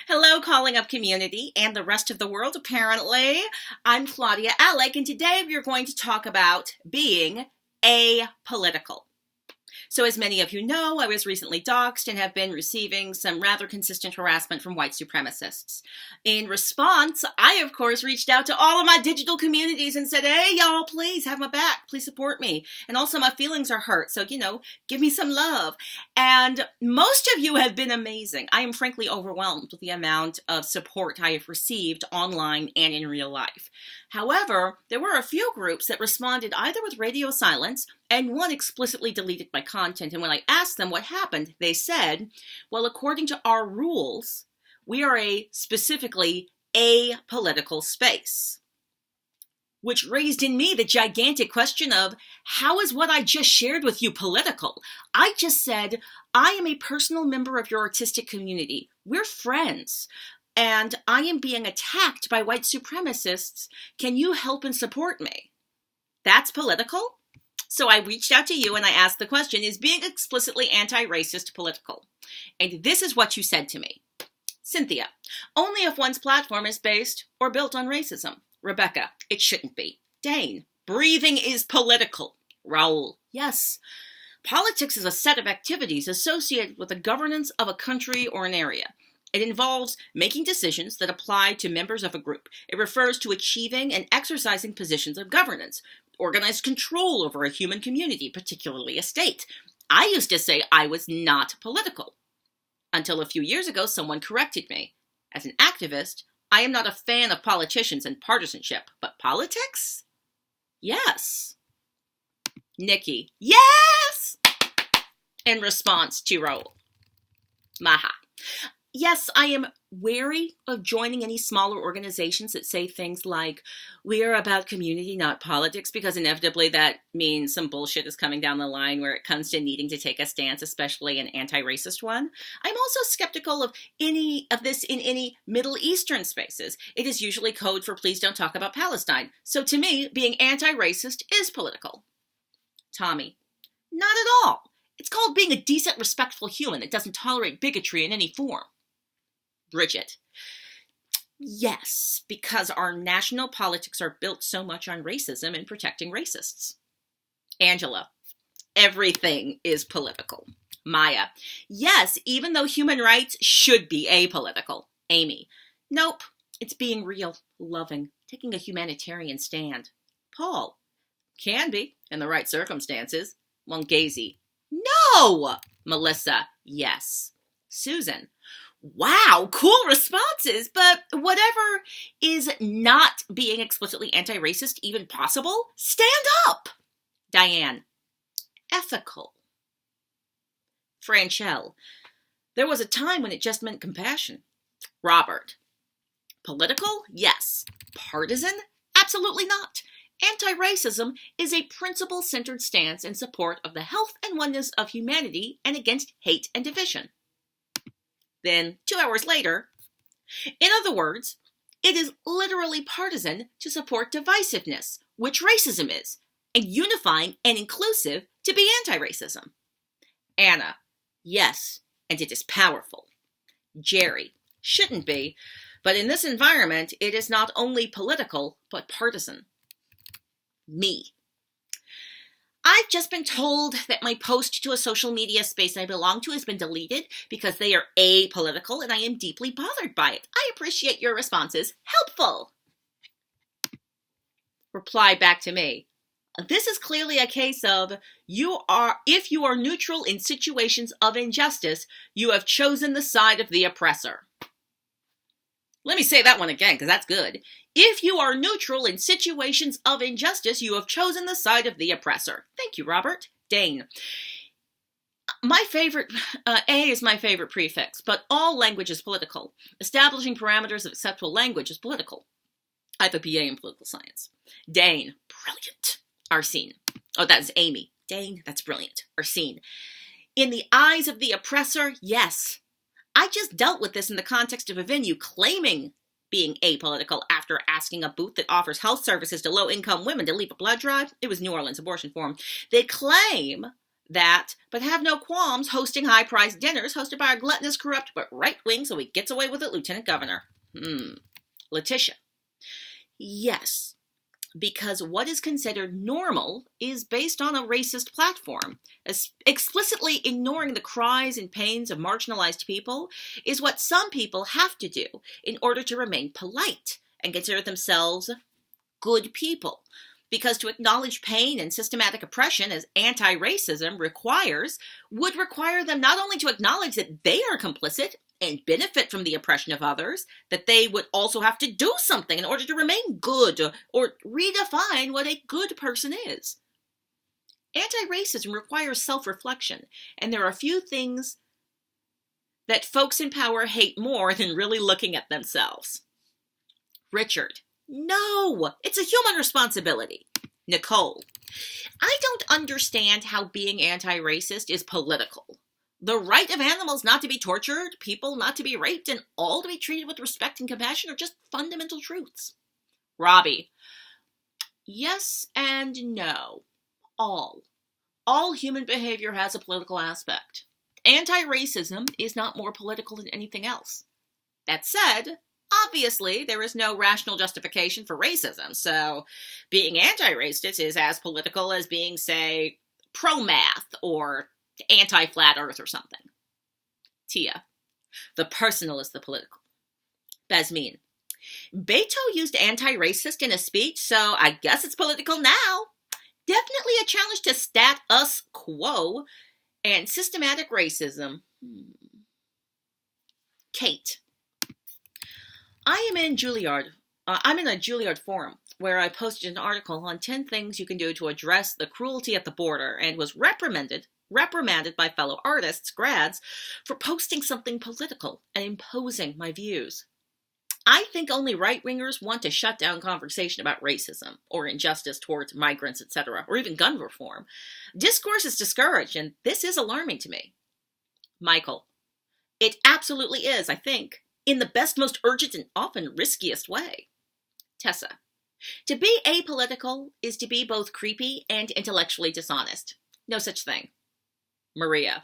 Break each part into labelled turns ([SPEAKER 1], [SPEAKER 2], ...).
[SPEAKER 1] Hello, calling up community and the rest of the world, apparently. I'm Claudia Alick, and today we're going to talk about being apolitical. So as many of you know, I was recently doxxed and have been receiving some rather consistent harassment from white supremacists. In response, I, of course, reached out to all of my digital communities and said, hey, y'all, please have my back. Please support me. And also my feelings are hurt, so, give me some love. And most of you have been amazing. I am frankly overwhelmed with the amount of support I have received online and in real life. However, there were a few groups that responded either with radio silence, and one explicitly deleted my content. And when I asked them what happened, they said, well, according to our rules, we are a specifically apolitical space. Which raised in me the gigantic question of, how is what I just shared with you political? I just said, I am a personal member of your artistic community. We're friends. And I am being attacked by white supremacists. Can you help and support me? That's political? So I reached out to you and I asked the question, is being explicitly anti-racist political? And this is what you said to me. Cynthia, only if one's platform is based or built on racism. Rebecca, it shouldn't be. Dane, breathing is political. Raul, yes. Politics is a set of activities associated with the governance of a country or an area. It involves making decisions that apply to members of a group. It refers to achieving and exercising positions of governance, organized control over a human community, particularly a state. I used to say I was not political. Until a few years ago, someone corrected me. As an activist, I am not a fan of politicians and partisanship, but politics? Yes. Nikki, yes! In response to Raul. Maha. Yes, I am wary of joining any smaller organizations that say things like, we are about community, not politics, because inevitably that means some bullshit is coming down the line where it comes to needing to take a stance, especially an anti-racist one. I'm also skeptical of any of this in any Middle Eastern spaces. It is usually code for please don't talk about Palestine. So to me, being anti-racist is political. Tommy, not at all. It's called being a decent, respectful human that doesn't tolerate bigotry in any form. Bridget. Yes, because our national politics are built so much on racism and protecting racists. Angela. Everything is political. Maya. Yes, even though human rights should be apolitical. Amy. Nope, it's being real, loving, taking a humanitarian stand. Paul. Can be, in the right circumstances. Mongazy. No! Melissa. Yes. Susan. Wow, cool responses, but whatever is not being explicitly anti-racist even possible, stand up. Diane, ethical. Franchelle, there was a time when it just meant compassion. Robert, political? Yes. Partisan? Absolutely not. Anti-racism is a principle-centered stance in support of the health and oneness of humanity and against hate and division. Then, 2 hours later, in other words, it is literally partisan to support divisiveness, which racism is, and unifying and inclusive to be anti-racism. Anna, yes, and it is powerful. Jerry, shouldn't be, but in this environment, it is not only political, but partisan. Me. I've just been told that my post to a social media space I belong to has been deleted because they are apolitical, and I am deeply bothered by it. I appreciate your responses. Helpful. Reply back to me. This is clearly a case of if you are neutral in situations of injustice, you have chosen the side of the oppressor. Let me say that one again, because that's good. If you are neutral in situations of injustice, you have chosen the side of the oppressor. Thank you, Robert. Dane. My favorite, A is my favorite prefix, but all language is political. Establishing parameters of acceptable language is political. I have a BA in political science. Dane. Brilliant. Arsene. Oh, that's Amy. Dane. That's brilliant. Arsene. In the eyes of the oppressor, yes. I just dealt with this in the context of a venue claiming being apolitical after asking a booth that offers health services to low-income women to leave a blood drive. It was New Orleans Abortion Forum. They claim that, but have no qualms hosting high-priced dinners hosted by a gluttonous, corrupt, but right-wing, so he gets away with it, lieutenant governor. Letitia. Yes, because what is considered normal is based on a racist platform. Explicitly ignoring the cries and pains of marginalized people is what some people have to do in order to remain polite and consider themselves good people. Because to acknowledge pain and systematic oppression as anti-racism would require them not only to acknowledge that they are complicit and benefit from the oppression of others, that they would also have to do something in order to remain good or redefine what a good person is. Anti-racism requires self-reflection, and there are few things that folks in power hate more than really looking at themselves. Richard. No, it's a human responsibility. Nicole. I don't understand how being anti-racist is political. The right of animals not to be tortured, people not to be raped, and all to be treated with respect and compassion are just fundamental truths. Robbie. Yes and no. All human behavior has a political aspect. Anti-racism is not more political than anything else. That said, obviously, there is no rational justification for racism, so being anti-racist is as political as being, say, pro-math or anti-flat earth or something. Tia. The personal is the political. Basmin. Beto used anti-racist in a speech, so I guess it's political now. Definitely a challenge to status quo and systematic racism. Kate. I'm in a Juilliard forum where I posted an article on 10 things you can do to address the cruelty at the border and was reprimanded by fellow artists, grads, for posting something political and imposing my views. I think only right-wingers want to shut down conversation about racism or injustice towards migrants, etc., or even gun reform. Discourse is discouraged, and this is alarming to me. Michael. It absolutely is, I think, in the best, most urgent, and often riskiest way. Tessa. To be apolitical is to be both creepy and intellectually dishonest. No such thing. Maria.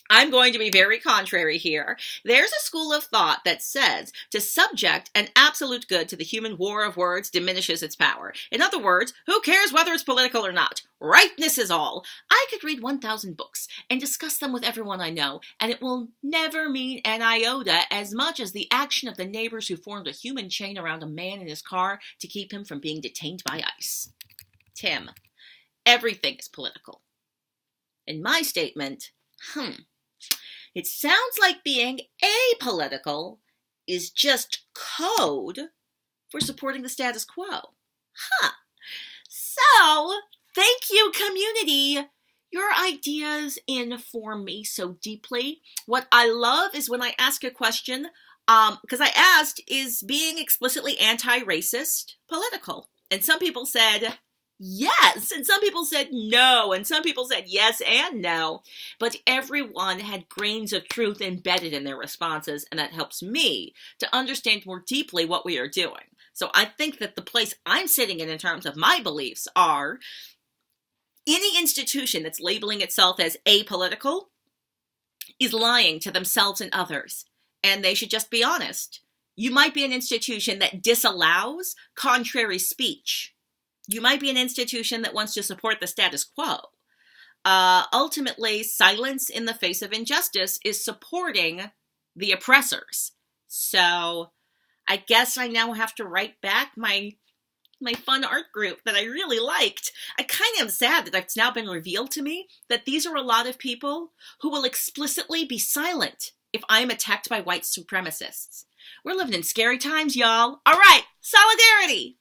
[SPEAKER 1] I'm going to be very contrary here. There's a school of thought that says to subject an absolute good to the human war of words diminishes its power. In other words, who cares whether it's political or not? Rightness is all. I could read 1,000 books and discuss them with everyone I know, and it will never mean an iota as much as the action of the neighbors who formed a human chain around a man in his car to keep him from being detained by ICE. Tim. Everything is political. In my statement, it sounds like being apolitical is just code for supporting the status quo. So, thank you, community. Your ideas inform me so deeply. What I love is when I ask a question, because I asked, is being explicitly anti-racist political? And some people said yes, and some people said no, and some people said yes and no, but everyone had grains of truth embedded in their responses, and that helps me to understand more deeply what we are doing. So I think that the place I'm sitting in terms of my beliefs are any institution that's labeling itself as apolitical is lying to themselves and others, and they should just be honest. You might be an institution that disallows contrary speech. You might be an institution that wants to support the status quo. Ultimately, silence in the face of injustice is supporting the oppressors. So I guess I now have to write back my fun art group that I really liked. I kind of am sad that it's now been revealed to me that these are a lot of people who will explicitly be silent if I'm attacked by white supremacists. We're living in scary times, y'all. All right, solidarity!